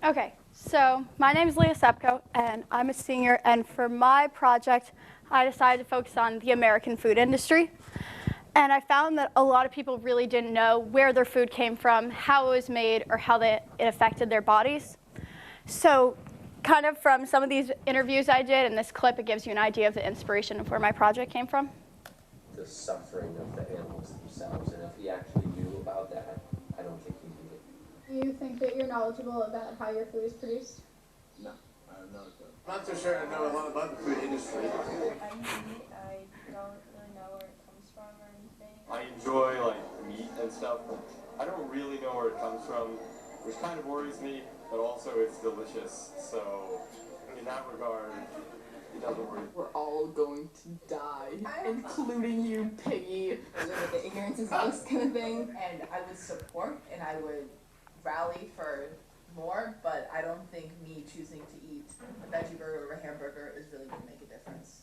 Okay, so my name is Leah Cepko, and I'm a senior, and for my project, I decided to focus on the American food industry. And I found that a lot of people really didn't know where their food came from, how it was made, or how it affected their bodies. So kind of from some of these interviews I did, and this clip, it gives you an idea of the inspiration of where my project came from. The suffering of the animals themselves, and if he actually knew about that, I don't think he'd eat it. Do you think that you're knowledgeable about how your food is produced? No, I'm not. I'm not so sure I know a lot about the food industry. I don't really know where it comes from or anything. I enjoy like meat and stuff, but I don't really know where it comes from, which kind of worries me, but also it's delicious, so in that regard, it doesn't worry. We're all going to die, including you, Piggy. The ignorance is bliss kind of thing. And I would support and I would rally for more, but I don't think me choosing to eat a veggie burger or a hamburger is really going to make a difference.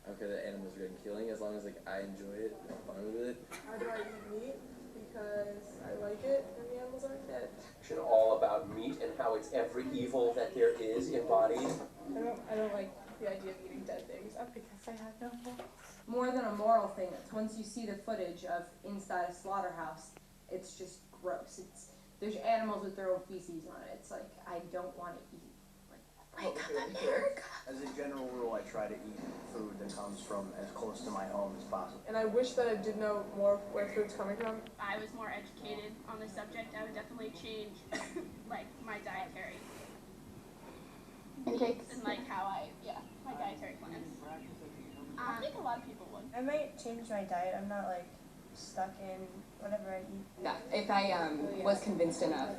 Okay, the animals are getting killing, as long as like I enjoy it, I'm fine with it. How do I eat meat? Because I like it and the animals aren't dead. It's all about meat and how it's every evil that there is embodied. I don't like the idea of eating dead things because I have no morals. More than a moral thing, it's once you see the footage of inside a slaughterhouse, it's just gross. There's animals with their own feces on it. It's like, I don't want to eat. Wake up, America! As a general rule, I try to eat food that comes from as close to my home as possible. And I wish that I did know more where food's coming from. I was more educated on the subject. I would definitely change like my dietary Intakes? and like how my dietary plans. I think a lot of people would. I might change my diet. I'm not like stuck in whatever I eat. Yeah, if I was convinced enough,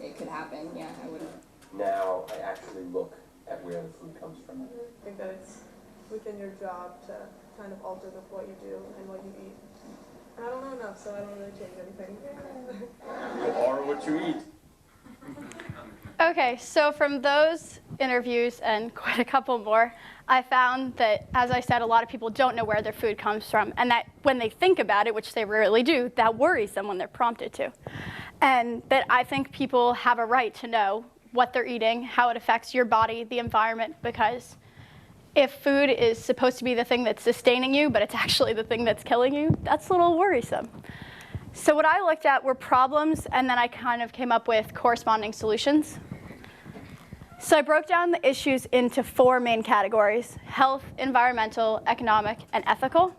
it could happen. Yeah, I would. Now I actually look at where the food comes from. I think that it's within your job to kind of alter what you do and what you eat. And I don't know enough, so I don't really change anything. You are what you eat. Okay, so from those interviews and quite a couple more, I found that, as I said, a lot of people don't know where their food comes from, and that when they think about it, which they rarely do, that worries them when they're prompted to. And that I think people have a right to know what they're eating, how it affects your body, the environment, because if food is supposed to be the thing that's sustaining you, but it's actually the thing that's killing you, that's a little worrisome. So what I looked at were problems, and then I kind of came up with corresponding solutions. So I broke down the issues into 4 main categories: health, environmental, economic, and ethical.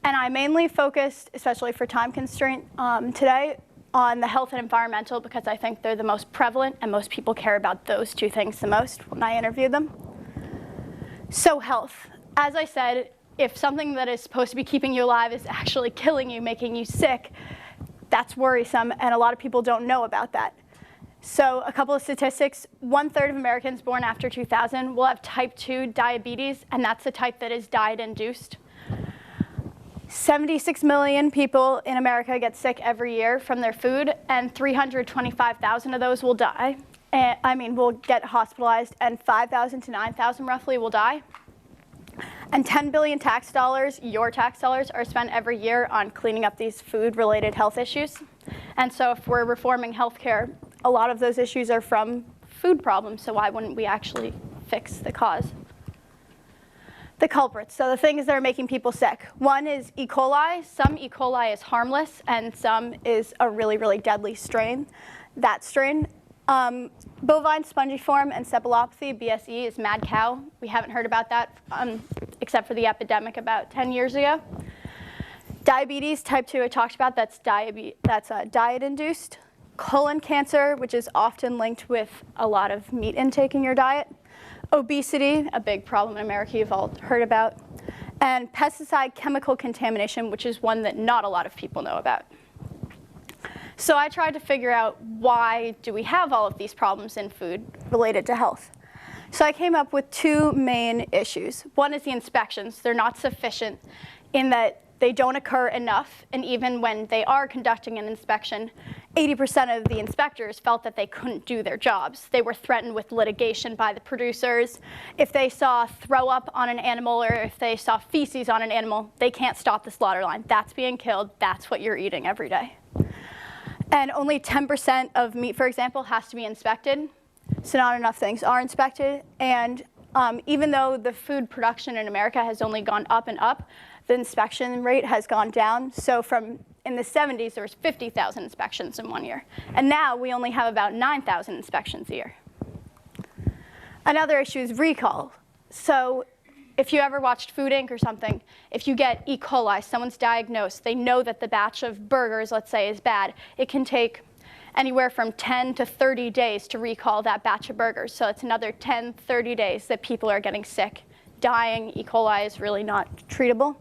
And I mainly focused, especially for time constraint today, on the health and environmental because I think they're the most prevalent and most people care about those 2 things the most when I interview them. So health. As I said, if something that is supposed to be keeping you alive is actually killing you, making you sick, that's worrisome, and a lot of people don't know about that. So a couple of statistics: 1/3 of Americans born after 2000 will have type 2 diabetes, and that's the type that is diet-induced. 76 million people in America get sick every year from their food, and 325,000 of those will die. Will get hospitalized, and 5,000 to 9,000 roughly will die. And 10 billion tax dollars, your tax dollars, are spent every year on cleaning up these food-related health issues. And so if we're reforming healthcare, a lot of those issues are from food problems, so why wouldn't we actually fix the cause? The culprits, so the things that are making people sick. One is E. coli. Some E. coli is harmless, and some is a really, really deadly strain. That strain. Bovine spongiform encephalopathy, BSE, is mad cow. We haven't heard about that except for the epidemic about 10 years ago. Diabetes, type 2, I talked about, that's diet-induced. Colon cancer, which is often linked with a lot of meat intake in your diet. Obesity, a big problem in America you've all heard about. And pesticide chemical contamination, which is one that not a lot of people know about. So I tried to figure out, why do we have all of these problems in food related to health? So I came up with 2 main issues. One is the inspections. They're not sufficient in that they don't occur enough, and even when they are conducting an inspection, 80% of the inspectors felt that they couldn't do their jobs. They were threatened with litigation by the producers. If they saw throw up on an animal, or if they saw feces on an animal, they can't stop the slaughter line. That's being killed. That's what you're eating every day. And only 10% of meat, for example, has to be inspected. So not enough things are inspected. And even though the food production in America has only gone up and up, the inspection rate has gone down. So in the 70s, there was 50,000 inspections in 1 year. And now we only have about 9,000 inspections a year. Another issue is recall. So if you ever watched Food Inc. or something, if you get E. coli, someone's diagnosed, they know that the batch of burgers, let's say, is bad. It can take anywhere from 10 to 30 days to recall that batch of burgers. So it's another 10, 30 days that people are getting sick, dying. E. coli is really not treatable.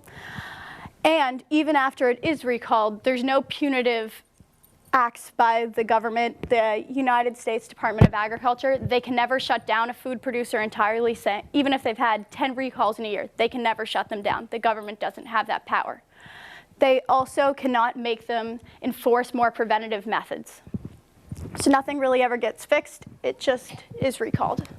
And even after it is recalled, there's no punitive acts by the government, the United States Department of Agriculture. They can never shut down a food producer entirely, even if they've had 10 recalls in a year, they can never shut them down. The government doesn't have that power. They also cannot make them enforce more preventative methods. So nothing really ever gets fixed, it just is recalled.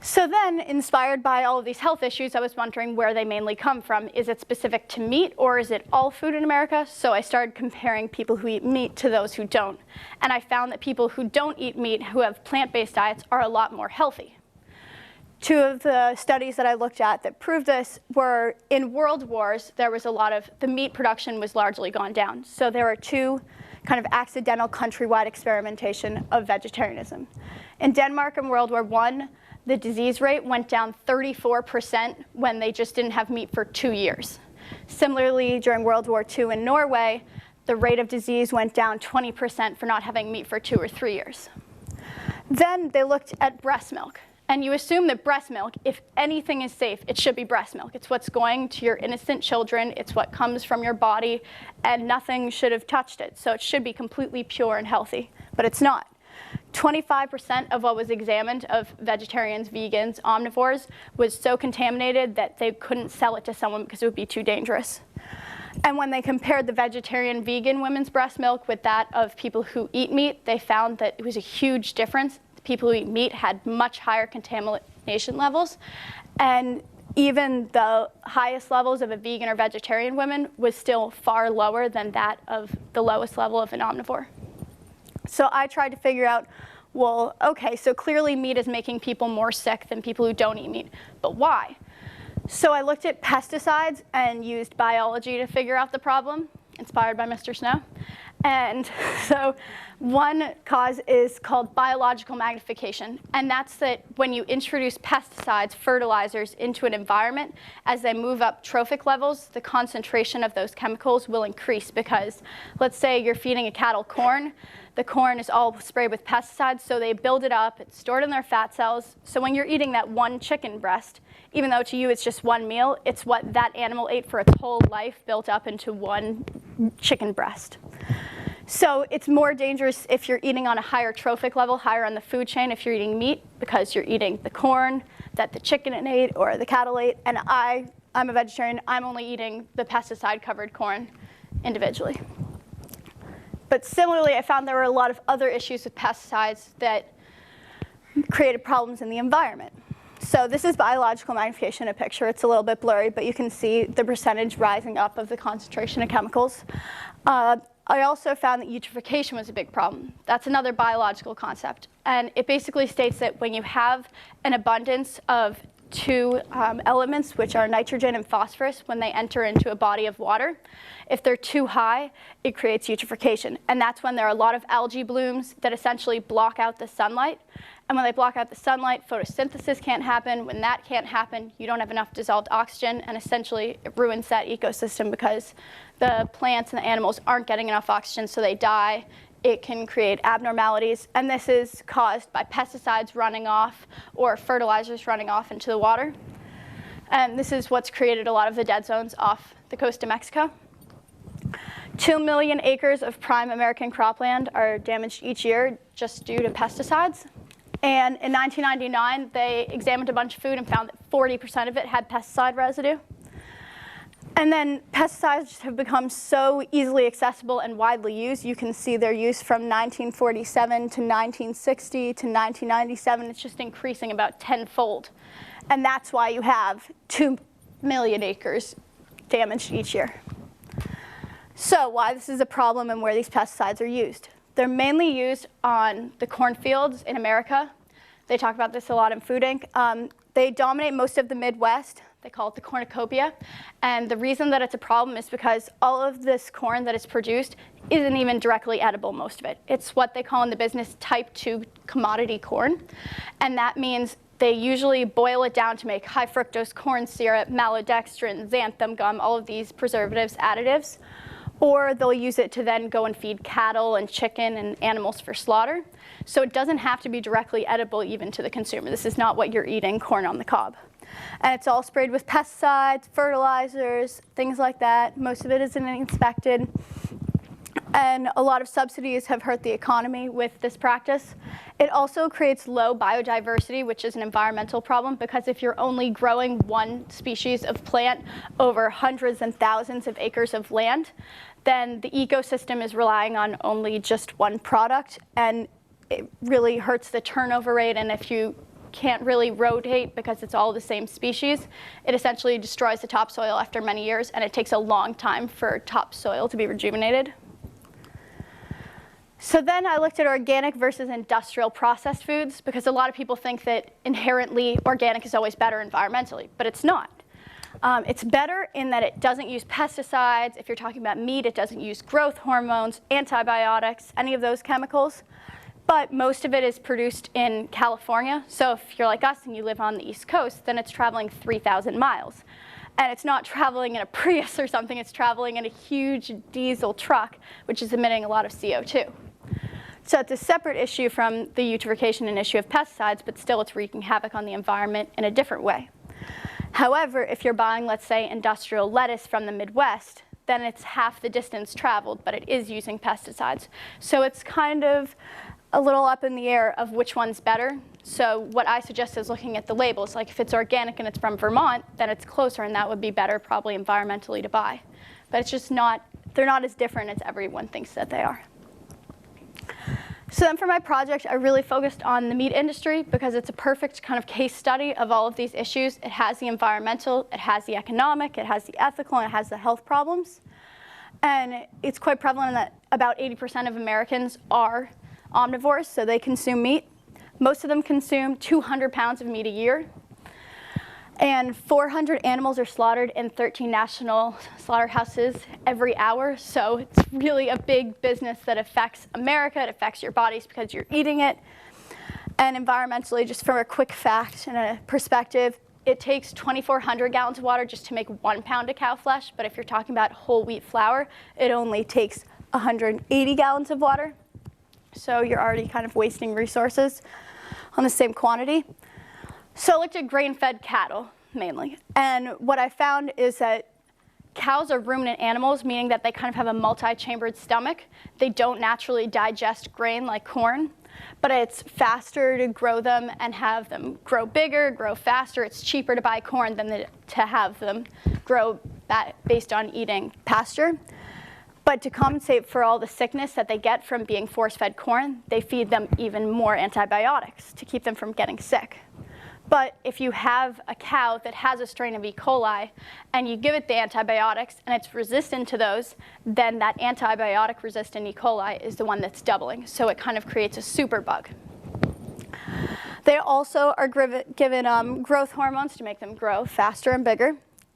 So then, inspired by all of these health issues, I was wondering where they mainly come from. Is it specific to meat, or is it all food in America? So I started comparing people who eat meat to those who don't. And I found that people who don't eat meat, who have plant-based diets, are a lot more healthy. Two of the studies that I looked at that proved this were in world wars, there was a lot of, the meat production was largely gone down. So there were two kind of accidental countrywide experimentation of vegetarianism. In Denmark in World War I, the disease rate went down 34% when they just didn't have meat for 2 years. Similarly, during World War II in Norway, the rate of disease went down 20% for not having meat for 2 or 3 years. Then they looked at breast milk. And you assume that breast milk, if anything is safe, it should be breast milk. It's what's going to your innocent children. It's what comes from your body, and nothing should have touched it. So it should be completely pure and healthy, but it's not. 25% of what was examined of vegetarians, vegans, omnivores was so contaminated that they couldn't sell it to someone because it would be too dangerous. And when they compared the vegetarian, vegan women's breast milk with that of people who eat meat, they found that it was a huge difference. People who eat meat had much higher contamination levels, and even the highest levels of a vegan or vegetarian woman was still far lower than that of the lowest level of an omnivore. So I tried to figure out, well, okay, so clearly meat is making people more sick than people who don't eat meat, but why? So I looked at pesticides and used biology to figure out the problem, inspired by Mr. Snow. And so one cause is called biological magnification, and that's that when you introduce pesticides, fertilizers, into an environment, as they move up trophic levels, the concentration of those chemicals will increase because, let's say you're feeding a cattle corn, the corn is all sprayed with pesticides, so they build it up, it's stored in their fat cells, so when you're eating that one chicken breast, even though to you it's just one meal, it's what that animal ate for its whole life built up into one chicken breast. So it's more dangerous if you're eating on a higher trophic level, higher on the food chain, if you're eating meat, because you're eating the corn that the chicken ate or the cattle ate. And I'm a vegetarian, I'm only eating the pesticide-covered corn individually. But similarly, I found there were a lot of other issues with pesticides that created problems in the environment. So this is biological magnification, a picture. It's a little bit blurry, but you can see the percentage rising up of the concentration of chemicals. I also found that eutrophication was a big problem. That's another biological concept. And it basically states that when you have an abundance of two elements, which are nitrogen and phosphorus, when they enter into a body of water, if they're too high, it creates eutrophication. And that's when there are a lot of algae blooms that essentially block out the sunlight. And when they block out the sunlight, photosynthesis can't happen. When that can't happen, you don't have enough dissolved oxygen, and essentially it ruins that ecosystem because the plants and the animals aren't getting enough oxygen, so they die. It can create abnormalities, and this is caused by pesticides running off or fertilizers running off into the water. And this is what's created a lot of the dead zones off the coast of Mexico. 2 million acres of prime American cropland are damaged each year just due to pesticides. And in 1999, they examined a bunch of food and found that 40% of it had pesticide residue. And then pesticides have become so easily accessible and widely used. You can see their use from 1947 to 1960 to 1997. It's just increasing about tenfold. And that's why you have 2 million acres damaged each year. So why this is a problem and where these pesticides are used. They're mainly used on the cornfields in America. They talk about this a lot in Food Inc. They dominate most of the Midwest. They call it the cornucopia. And the reason that it's a problem is because all of this corn that is produced isn't even directly edible, most of it. It's what they call in the business type 2 commodity corn. And that means they usually boil it down to make high fructose corn syrup, maltodextrin, xanthan gum, all of these preservatives, additives. Or they'll use it to then go and feed cattle and chicken and animals for slaughter. So it doesn't have to be directly edible even to the consumer. This is not what you're eating, corn on the cob. And it's all sprayed with pesticides, fertilizers, things like that. Most of it isn't inspected. And a lot of subsidies have hurt the economy with this practice. It also creates low biodiversity, which is an environmental problem, because if you're only growing one species of plant over hundreds and thousands of acres of land, then the ecosystem is relying on only just one product, and it really hurts the turnover rate. And if you can't really rotate because it's all the same species, it essentially destroys the topsoil after many years, and it takes a long time for topsoil to be rejuvenated. So then I looked at organic versus industrial processed foods, because a lot of people think that inherently organic is always better environmentally, but it's not. It's better in that it doesn't use pesticides. If you're talking about meat, it doesn't use growth hormones, antibiotics, any of those chemicals. But most of it is produced in California. So if you're like us and you live on the East Coast, then it's traveling 3,000 miles. And it's not traveling in a Prius or something. It's traveling in a huge diesel truck, which is emitting a lot of CO2. So it's a separate issue from the eutrophication and issue of pesticides, but still it's wreaking havoc on the environment in a different way. However, if you're buying, let's say, industrial lettuce from the Midwest, then it's half the distance traveled, but it is using pesticides. So it's kind of a little up in the air of which one's better. So what I suggest is looking at the labels. Like if it's organic and it's from Vermont, then it's closer, and that would be better probably environmentally to buy. But it's just not, they're not as different as everyone thinks that they are. So then for my project, I really focused on the meat industry because it's a perfect kind of case study of all of these issues. It has the environmental, it has the economic, it has the ethical, and it has the health problems. And it's quite prevalent in that about 80% of Americans are omnivores, so they consume meat. Most of them consume 200 pounds of meat a year. And 400 animals are slaughtered in 13 national slaughterhouses every hour. So it's really a big business that affects America. It affects your bodies because you're eating it. And environmentally, just from a quick fact and a perspective, it takes 2,400 gallons of water just to make 1 pound of cow flesh. But if you're talking about whole wheat flour, it only takes 180 gallons of water. So you're already kind of wasting resources on the same quantity. So I looked at grain-fed cattle, mainly. And what I found is that cows are ruminant animals, meaning that they kind of have a multi-chambered stomach. They don't naturally digest grain like corn, but it's faster to grow them and have them grow bigger, grow faster. It's cheaper to buy corn than to have them grow based on eating pasture. But to compensate for all the sickness that they get from being force-fed corn, they feed them even more antibiotics to keep them from getting sick. But if you have a cow that has a strain of E. coli and you give it the antibiotics and it's resistant to those, then that antibiotic-resistant E. coli is the one that's doubling. So it kind of creates a superbug. They also are given growth hormones to make them grow faster and bigger.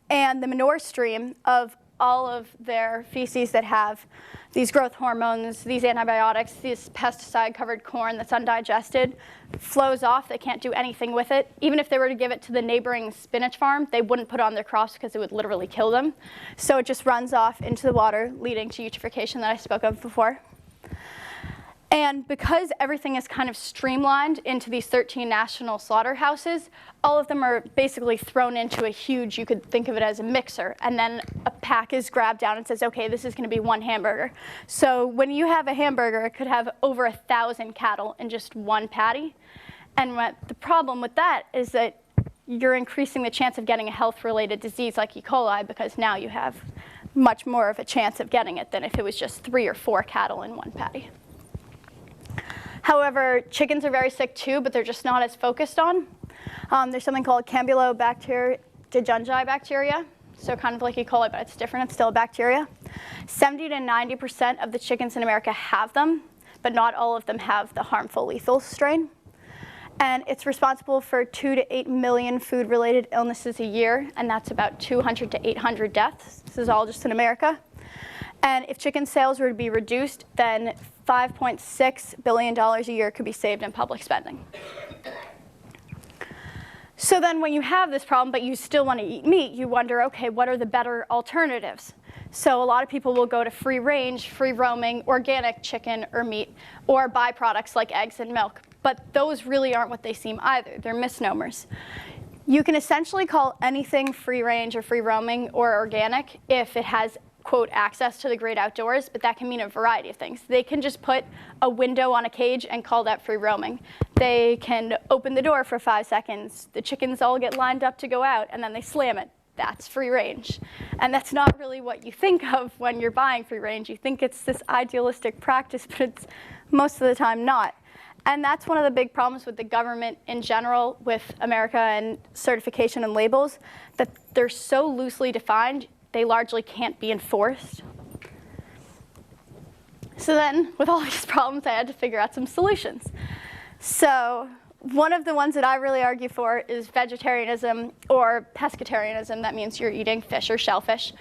And the manure stream of all of their feces that have these growth hormones, these antibiotics, this pesticide-covered corn that's undigested, flows off. They can't do anything with it. Even if they were to give it to the neighboring spinach farm, they wouldn't put it on their crops because it would literally kill them. So it just runs off into the water, leading to eutrophication that I spoke of before. And because everything is kind of streamlined into these 13 national slaughterhouses, all of them are basically thrown into a huge, you could think of it as a mixer, and then a pack is grabbed down and says, okay, this is going to be one hamburger. So when you have a hamburger, it could have over 1,000 cattle in just one patty. And the problem with that is that you're increasing the chance of getting a health-related disease like E. coli, because now you have much more of a chance of getting it than if it was just 3 or 4 cattle in one patty. However, chickens are very sick too, but they're just not as focused on. There's something called Campylobacter jejuni bacteria, so kind of like E. coli, but it's different. It's still a bacteria. 70 to 90% of the chickens in America have them, but not all of them have the harmful lethal strain. And it's responsible for 2 to 8 million food-related illnesses a year, and that's about 200 to 800 deaths. This is all just in America. And if chicken sales were to be reduced, then $5.6 billion a year could be saved in public spending. So then when you have this problem, but you still want to eat meat, you wonder, okay, what are the better alternatives? So a lot of people will go to free range, free roaming, organic chicken or meat, or byproducts like eggs and milk. But those really aren't what they seem either. They're misnomers. You can essentially call anything free range or free roaming or organic if it has, quote, access to the great outdoors, but that can mean a variety of things. They can just put a window on a cage and call that free roaming. They can open the door for 5 seconds. The chickens all get lined up to go out, and then they slam it. That's free range. And that's not really what you think of when you're buying free range. You think it's this idealistic practice, but it's most of the time not. And that's one of the big problems with the government in general, with America and certification and labels, that they're so loosely defined, they largely can't be enforced. So then, with all these problems, I had to figure out some solutions. So one of the ones that I really argue for is vegetarianism or pescatarianism. That means you're eating fish or shellfish,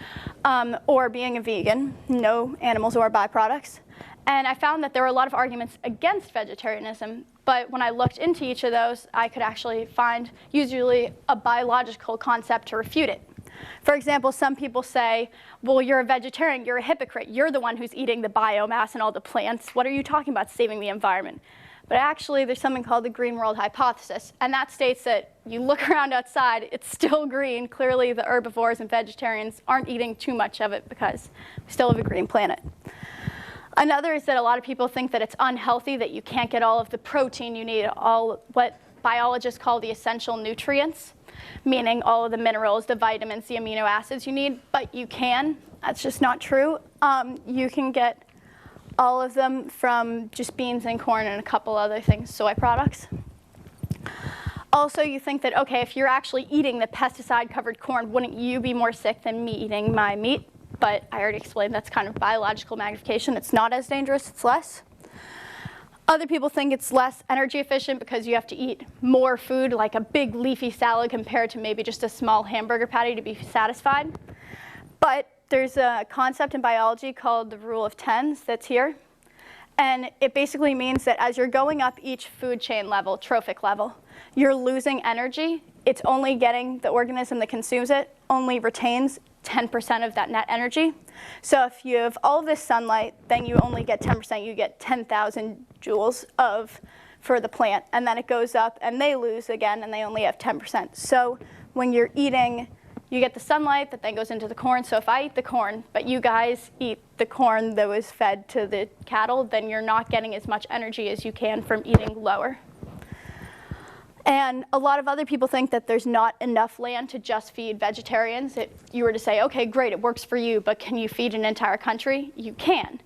or being a vegan, no animals or byproducts. And I found that there were a lot of arguments against vegetarianism, but when I looked into each of those, I could actually find usually a biological concept to refute it. For example, some people say, well, you're a vegetarian, you're a hypocrite. You're the one who's eating the biomass and all the plants. What are you talking about saving the environment? But actually, there's something called the green world hypothesis, and that states that you look around outside, it's still green. Clearly, the herbivores and vegetarians aren't eating too much of it because we still have a green planet. Another is that a lot of people think that it's unhealthy, that you can't get all of the protein you need, all what biologists call the essential nutrients, meaning all of the minerals, the vitamins, the amino acids you need, but you can. That's just not true. You can get all of them from just beans and corn and a couple other things, soy products. Also, you think that, okay, if you're actually eating the pesticide-covered corn, wouldn't you be more sick than me eating my meat? But I already explained that's kind of biological magnification. It's not as dangerous, it's less. Other people think it's less energy efficient because you have to eat more food, like a big leafy salad compared to maybe just a small hamburger patty to be satisfied. But there's a concept in biology called the rule of tens that's here. And it basically means that as you're going up each food chain level, trophic level, you're losing energy. It's only getting the organism that consumes it, only retains 10% of that net energy. So if you have all of this sunlight, then you only get 10%. You get 10,000 joules for the plant. And then it goes up, and they lose again, and they only have 10%. So when you're eating, you get the sunlight that then goes into the corn. So if I eat the corn, but you guys eat the corn that was fed to the cattle, then you're not getting as much energy as you can from eating lower. And a lot of other people think that there's not enough land to just feed vegetarians. If you were to say, okay, great, it works for you, but can you feed an entire country? You can.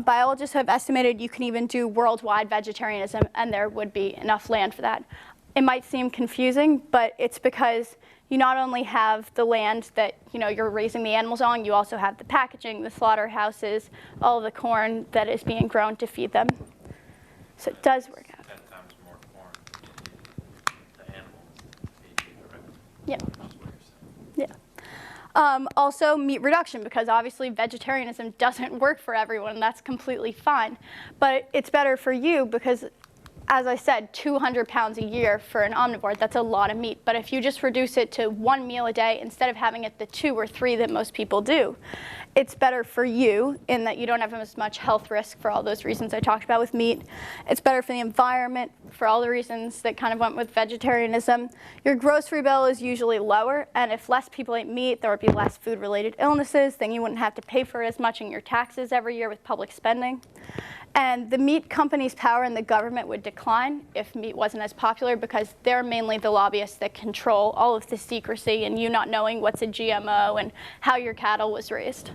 Biologists have estimated you can even do worldwide vegetarianism, and there would be enough land for that. It might seem confusing, but it's because you not only have the land that you're raising the animals on, you also have the packaging, the slaughterhouses, all of the corn that is being grown to feed them. So it does work out. Yeah. Yeah. Also, meat reduction, because obviously vegetarianism doesn't work for everyone. That's completely fine. But it's better for you because, as I said, 200 pounds a year for an omnivore, that's a lot of meat. But if you just reduce it to 1 meal a day instead of having it the 2 or 3 that most people do, it's better for you in that you don't have as much health risk for all those reasons I talked about with meat. It's better for the environment for all the reasons that kind of went with vegetarianism. Your grocery bill is usually lower, and if less people ate meat, there would be less food-related illnesses. Then you wouldn't have to pay for it as much in your taxes every year with public spending. And the meat companies' power in the government would decline if meat wasn't as popular because they're mainly the lobbyists that control all of the secrecy and you not knowing what's a GMO and how your cattle was raised.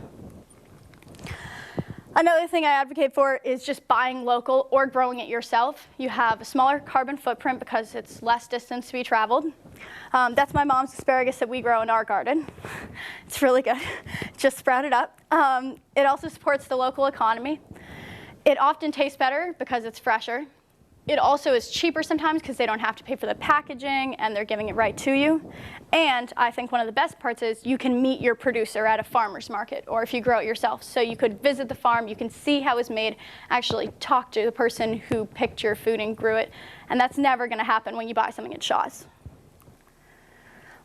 Another thing I advocate for is just buying local or growing it yourself. You have a smaller carbon footprint because it's less distance to be traveled. That's my mom's asparagus that we grow in our garden. It's really good. Just sprouted up. It also supports the local economy. It often tastes better because it's fresher. It also is cheaper sometimes because they don't have to pay for the packaging and they're giving it right to you. And I think one of the best parts is you can meet your producer at a farmer's market or if you grow it yourself. So you could visit the farm, you can see how it's made, actually talk to the person who picked your food and grew it. And that's never going to happen when you buy something at Shaw's.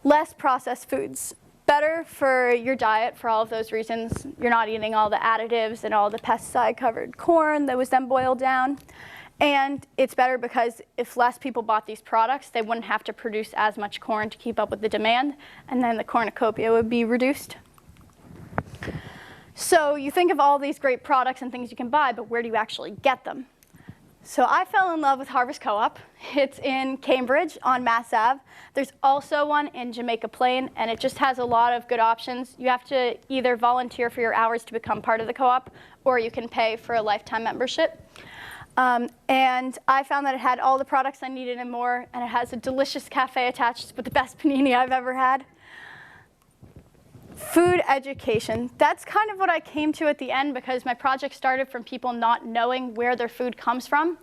Less processed foods. Better for your diet for all of those reasons. You're not eating all the additives and all the pesticide-covered corn that was then boiled down. And it's better because if less people bought these products, they wouldn't have to produce as much corn to keep up with the demand, and then the cornucopia would be reduced. So you think of all these great products and things you can buy, but where do you actually get them? So I fell in love with Harvest Co-op. It's in Cambridge on Mass Ave. There's also one in Jamaica Plain, and it just has a lot of good options. You have to either volunteer for your hours to become part of the co-op, or you can pay for a lifetime membership. And I found that it had all the products I needed and more, and it has a delicious cafe attached with the best panini I've ever had. Food education. That's kind of what I came to at the end because my project started from people not knowing where their food comes from.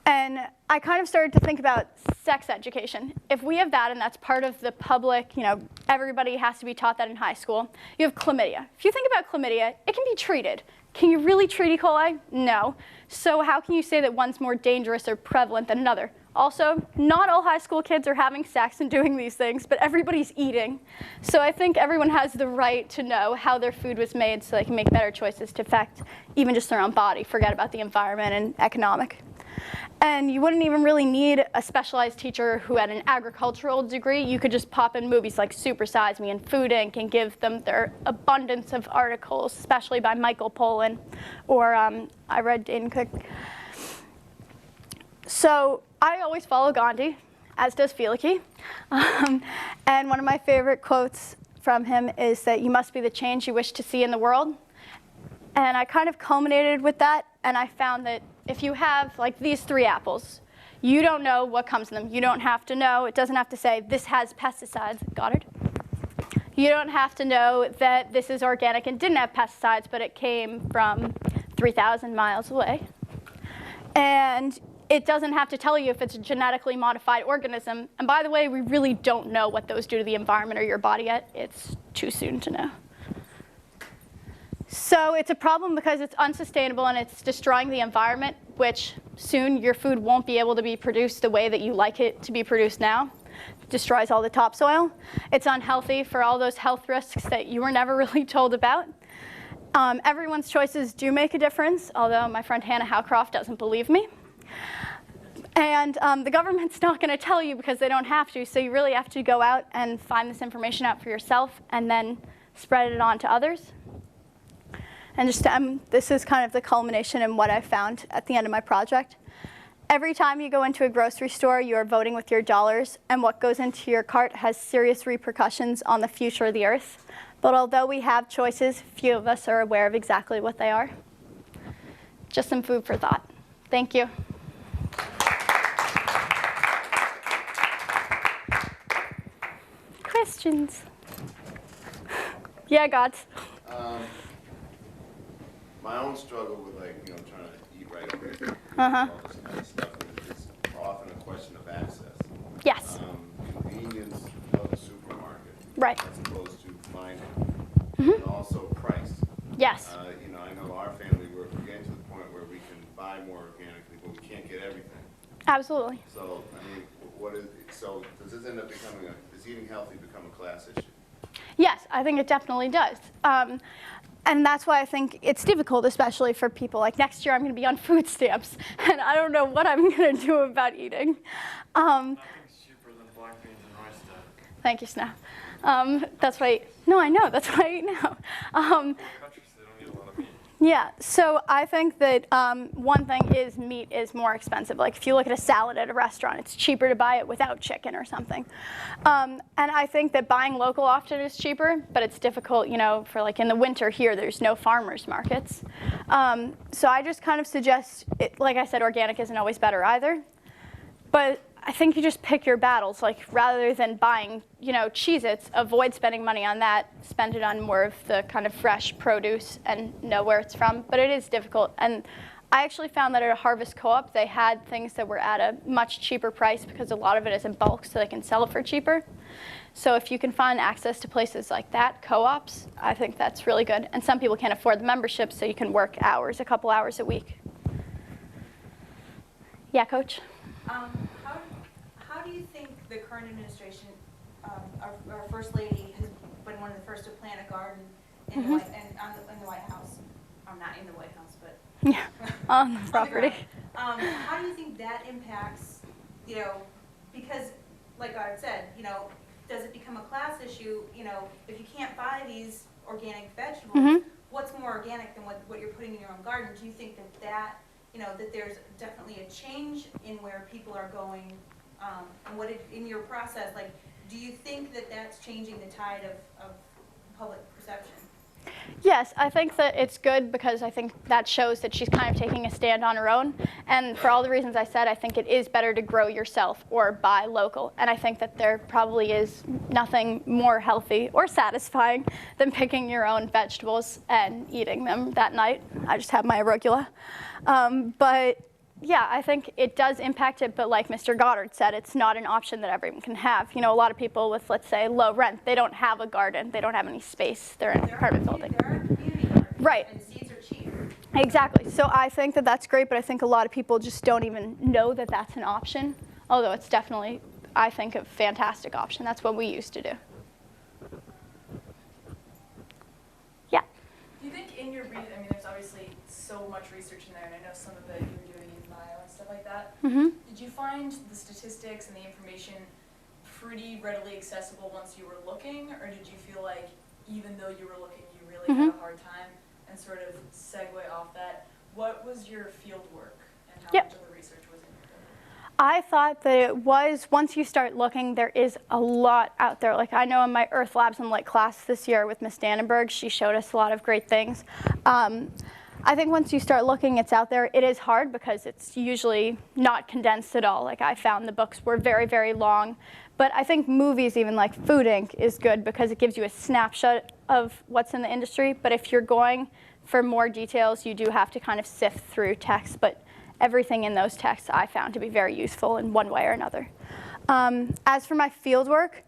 And I kind of started to think about sex education. If we have that and that's part of the public, everybody has to be taught that in high school. You have chlamydia. If you think about chlamydia, it can be treated. Can you really treat E. coli? No. So how can you say that one's more dangerous or prevalent than another? Also, not all high school kids are having sex and doing these things, but everybody's eating. So I think everyone has the right to know how their food was made so they can make better choices to affect even just their own body, forget about the environment and economic. And you wouldn't even really need a specialized teacher who had an agricultural degree. You could just pop in movies like Super Size Me and Food Inc. and give them their abundance of articles, especially by Michael Pollan, or I read Dane Cook. So I always follow Gandhi, as does Feliki. And one of my favorite quotes from him is that you must be the change you wish to see in the world. And I kind of culminated with that, and I found that if you have like these 3 apples, you don't know what comes in them. You don't have to know. It doesn't have to say this has pesticides. Goddard? You don't have to know that this is organic and didn't have pesticides, but it came from 3,000 miles away. And it doesn't have to tell you if it's a genetically modified organism. And by the way, we really don't know what those do to the environment or your body yet. It's too soon to know. So it's a problem because it's unsustainable and it's destroying the environment, which soon your food won't be able to be produced the way that you like it to be produced now. It destroys all the topsoil. It's unhealthy for all those health risks that you were never really told about. Everyone's choices do make a difference, although my friend Hannah Howcroft doesn't believe me. And the government's not going to tell you because they don't have to, so you really have to go out and find this information out for yourself and then spread it on to others. And just this is kind of the culmination in what I found at the end of my project. Every time you go into a grocery store, you are voting with your dollars, and what goes into your cart has serious repercussions on the future of the earth. But although we have choices, few of us are aware of exactly what they are. Just some food for thought. Thank you. Questions? Yeah, God. My own struggle with trying to eat right over here, Uh-huh. all this kind of stuff, is often a question of access. Yes. Convenience of the supermarket. Right. As opposed to finding. Mm-hmm. And also price. Yes. I know our family, we're getting to the point where we can buy more organically, but we can't get everything. Absolutely. So, so does this end up becoming does eating healthy become a class issue? Yes, I think it definitely does. And that's why I think it's difficult, especially for people like next year I'm going to be on food stamps, and I don't know what I'm going to do about eating. Nothing's cheaper than black beans and rice dough. Thank you, Snow. That's what I eat. No, I know. That's what I eat now. Countries, they don't eat a lot of meat. Yeah, so I think that one thing is meat is more expensive. Like if you look at a salad at a restaurant, it's cheaper to buy it without chicken or something. And I think that buying local often is cheaper, but it's difficult, you know, for like in the winter here, there's no farmers markets. So I just kind of suggest, like I said, organic isn't always better either. But I think you just pick your battles. Like rather than buying, you know, Cheez-Its, avoid spending money on that. Spend it on more of the kind of fresh produce and know where it's from. But it is difficult. And I actually found that at a Harvest Co-op, they had things that were at a much cheaper price because a lot of it is in bulk, so they can sell it for cheaper. So if you can find access to places like that, co-ops, I think that's really good. And some people can't afford the membership, so you can work hours, a couple hours a week. Yeah, Coach? How do you think the current administration, our First Lady, has been one of the first to plant a garden in, the, White, in the White House? Not in the White House, but yeah, on the property. How do you think that impacts, you know, because like I said, you know, does it become a class issue? You know, if you can't buy these organic vegetables, what's more organic than what you're putting in your own garden? Do you think that you know, that there's definitely a change in where people are going, and what in your process, like, do you think that that's changing the tide of public perception? Yes, I think that it's good because I think that shows that she's kind of taking a stand on her own. And for all the reasons I said, I think it is better to grow yourself or buy local. And I think that there probably is nothing more healthy or satisfying than picking your own vegetables and eating them that night. I just have my arugula. But yeah, I think it does impact it, but like Mr. Goddard said, it's not an option that everyone can have. You know, a lot of people with, let's say, low rent, they don't have a garden, they don't have any space, they're in an apartment building. There are community gardens, right. And seeds are cheap. Exactly. So I think that that's great, but I think a lot of people just don't even know that that's an option, although it's definitely, I think, a fantastic option. That's what we used to do. Yeah. Do you think in your read, I mean, there's obviously so much research in there, and I know some of it you were doing in bio and stuff like that. Did you find the statistics and the information pretty readily accessible once you were looking, or did you feel like even though you were looking, you really had a hard time? And sort of segue off that, what was your field work and how much of the research was in your field? I thought that it was, once you start looking, there is a lot out there. Like I know in my Earth Labs and Light class this year with Miss Dannenberg, she showed us a lot of great things. I think once you start looking, it's out there. It is hard because it's usually not condensed at all. Like I found the books were very, very long. But I think movies, even like Food Inc., is good because it gives you a snapshot of what's in the industry. But if you're going for more details, you do have to kind of sift through text. But everything in those texts I found to be very useful in one way or another. As for my field work,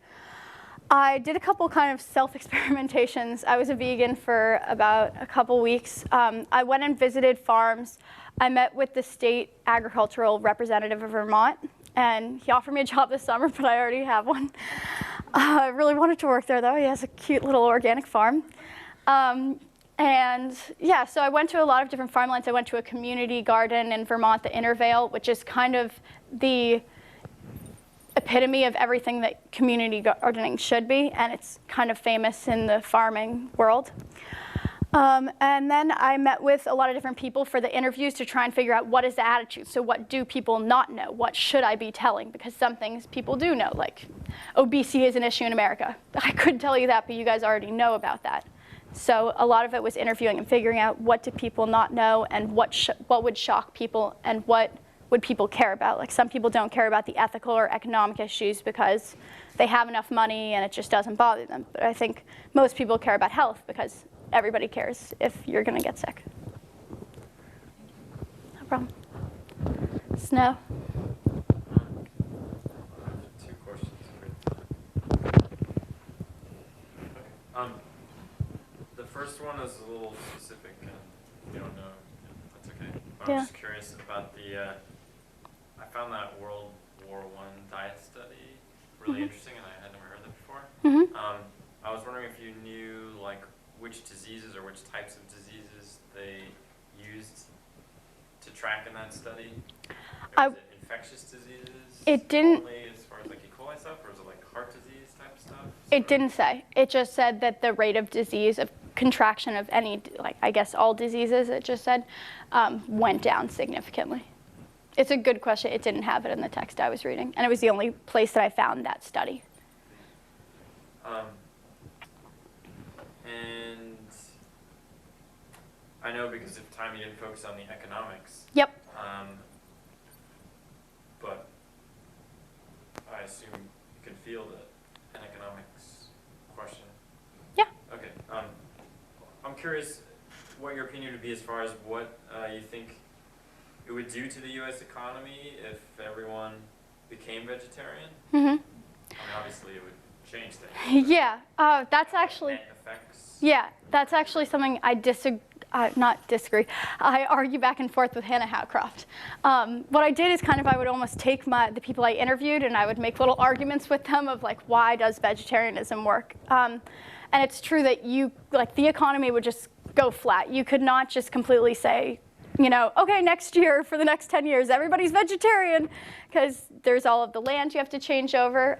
I did a couple kind of self-experimentations. I was a vegan for about a couple weeks. I went and visited farms. I met with the state agricultural representative of Vermont, and he offered me a job this summer, but I already have one. I really wanted to work there, though. He has a cute little organic farm. And yeah, so I went to a lot of different farmlands. I went to a community garden in Vermont, the Intervale, which is kind of the epitome of everything that community gardening should be, and it's kind of famous in the farming world. And then I met with a lot of different people for the interviews to try and figure out what is the attitude. So what do people not know? What should I be telling? Because some things people do know, like obesity is an issue in America. I couldn't tell you that, but you guys already know about that. So a lot of it was interviewing and figuring out what do people not know and what would shock people and what would people care about. Like some people don't care about the ethical or economic issues because they have enough money and it just doesn't bother them. But I think most people care about health because everybody cares if you're going to get sick. No problem. Snow? Two questions. The first one is a little specific, and if you don't know, that's okay. I'm just curious about the, I found that World War I diet study really interesting, and I had never heard that before. I was wondering if you knew, like, which diseases or which types of diseases they used to track in that study? Or is it infectious diseases? It didn't. Only as far as like E. coli stuff, or is it like heart disease type stuff? It didn't say. It just said that the rate of disease of contraction of any, like, I guess all diseases, it just said, went down significantly. It's a good question. It didn't have it in the text I was reading, and it was the only place that I found that study. And I know because of time you didn't focus on the economics. Yep. But I assume you can field an economics question. Yeah. Okay. I'm curious what your opinion would be as far as what you think it would do to the U.S. economy if everyone became vegetarian. Mm-hmm. I mean, obviously it would change things. Yeah, that's actually. Net effects. Yeah, that's actually something I not disagree. I argue back and forth with Hannah Howcroft. What I did is I would almost take the people I interviewed and I would make little arguments with them of like, why does vegetarianism work? And it's true that the economy would just go flat. You could not just completely say, okay, next year, for the next 10 years, everybody's vegetarian, because there's all of the land you have to change over.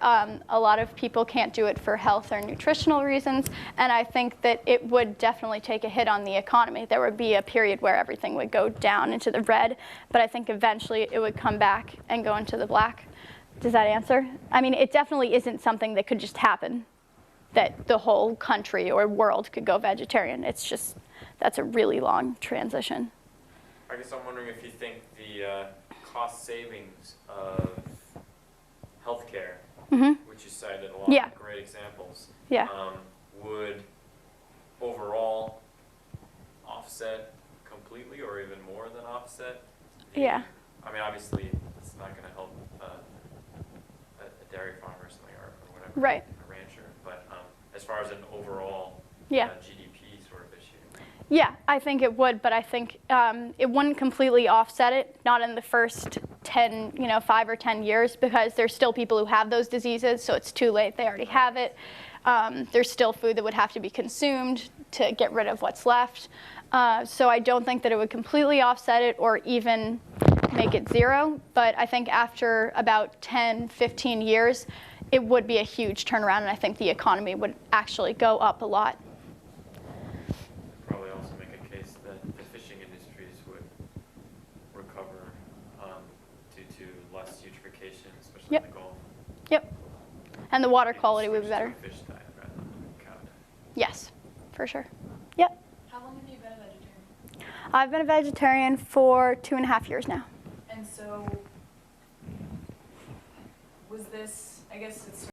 A lot of people can't do it for health or nutritional reasons, and I think that it would definitely take a hit on the economy. There would be a period where everything would go down into the red, but I think eventually it would come back and go into the black. Does that answer? I mean, it definitely isn't something that could just happen, that the whole country or world could go vegetarian. It's just, that's a really long transition. I guess I'm wondering if you think the cost savings of healthcare, which you cited a lot of great examples, would overall offset completely or even more than offset? Yeah. I mean, obviously, it's not going to help a dairy farmer or something or whatever, right. A rancher, but as far as an overall GDP sort of issue. Yeah, I think it would, but I think it wouldn't completely offset it, not in the first 5 or 10 years, because there's still people who have those diseases, so it's too late, they already have it. There's still food that would have to be consumed to get rid of what's left. So I don't think that it would completely offset it or even make it zero, but I think after about 10, 15 years, it would be a huge turnaround, and I think the economy would actually go up a lot. Probably also make a case that the fishing industries would recover due to less eutrophication, especially in the Gulf. Yep. And the water quality would be better. Fish diet rather than cow diet. Yes, for sure. Yep. How long have you been a vegetarian? I've been a vegetarian for 2.5 years now. And so, was this, I guess it's